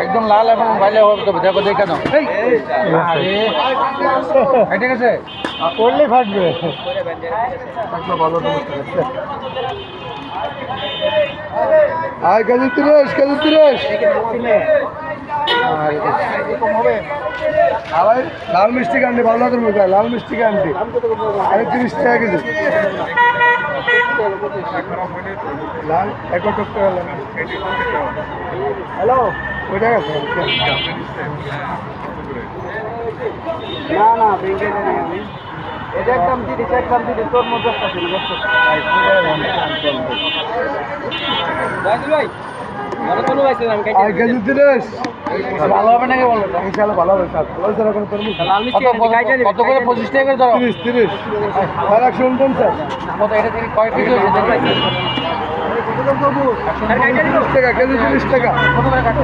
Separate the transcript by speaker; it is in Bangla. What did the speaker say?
Speaker 1: একদম লাল এবং ভাইলে হবে তো দেখো দেখে নাও ঠিক আছে
Speaker 2: করলেই ফাটবে। কেজি 30 কেজি 30 ভাই লাল মিষ্টি কান্ডি ভালো লাগে মুখে লাল মিষ্টি কান্ডি 30 টাকা কেজি লাল এক টাকা হ্যালো ওইটা গেছে না না ব্যাংকে নেই আমি এটা একদম দিদি তোর মধ্যে একটা ছিল ভাই আর কেজি 30
Speaker 1: ভালো হবে নাকি বলো
Speaker 2: ইনশাআল্লাহ ভালো হবে স্যার ভালো স্যার এখন তোর
Speaker 1: কত করে 25 টাকা করে ধরো
Speaker 2: 30 আর 149
Speaker 1: কত এটা থেকে কয় কেজি হয়েছে
Speaker 2: টাকা কেজি 30 টাকা
Speaker 1: কত করে কাটো